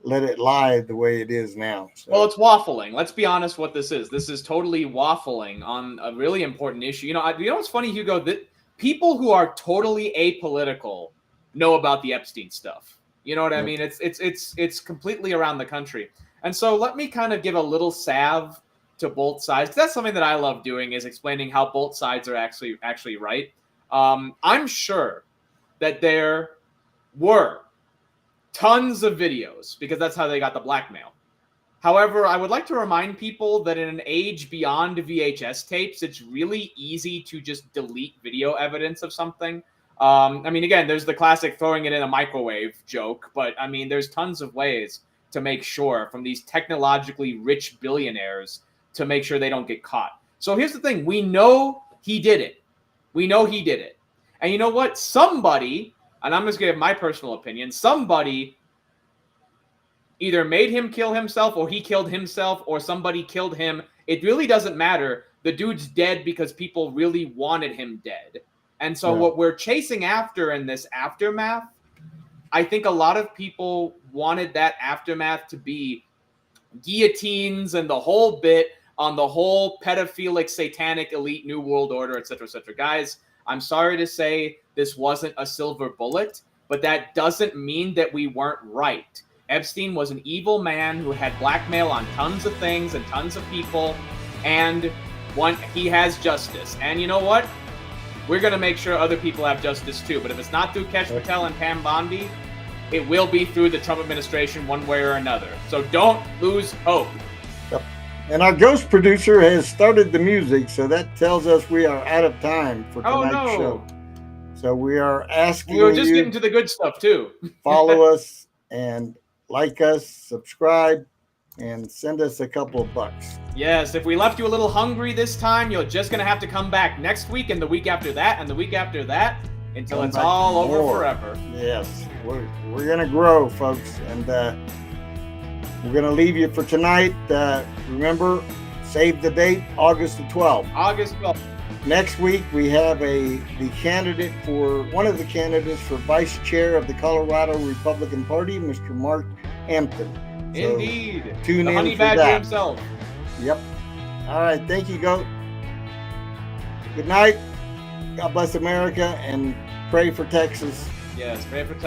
let it lie the way it is now. So. Well, it's waffling. Let's be honest what this is. This is totally waffling on a really important issue. You know what's funny, Hugo? That people who are totally apolitical know about the Epstein stuff. You know what I mean? It's completely around the country. And so let me kind of give a little salve to both sides. That's something that I love doing, is explaining how both sides are actually right. I'm sure that there were tons of videos, because that's how they got the blackmail. However, I would like to remind people that in an age beyond VHS tapes, it's really easy to just delete video evidence of something. Again, there's the classic throwing it in a microwave joke, but there's tons of ways to make sure, from these technologically rich billionaires, to make sure they don't get caught. So here's the thing. We know he did it. And you know what? Somebody, and I'm just going to give my personal opinion, somebody either made him kill himself, or he killed himself, or somebody killed him. It really doesn't matter. The dude's dead because people really wanted him dead. And so what we're chasing after in this aftermath, I think a lot of people wanted that aftermath to be guillotines and the whole bit on the whole pedophilic, satanic, elite New World Order, et cetera, et cetera. Guys, I'm sorry to say this wasn't a silver bullet, but that doesn't mean that we weren't right. Epstein was an evil man who had blackmail on tons of things and tons of people, and he has justice. And you know what? We're going to make sure other people have justice too. But if it's not through Kash, Patel, and Pam Bondi, it will be through the Trump administration one way or another. So don't lose hope. Yep. And our ghost producer has started the music, so that tells us we are out of time for tonight's show. So we are asking you. We were just getting to the good stuff too. Follow us and like us, subscribe, and send us a couple of bucks. Yes, if we left you a little hungry this time, you're just going to have to come back next week and the week after that and the week after that until it's all over forever. Yes, we're going to grow, folks, and we're going to leave you for tonight. Remember, save the date, August the 12th. August 12th. Next week, we have one of the candidates for vice chair of the Colorado Republican Party, Mr. Mark Hampton. So indeed. Tune the in honey for badger that. himself. Yep. All right. Thank you, Goat. Good night. God bless America, and pray for Texas. Yes, pray for Texas.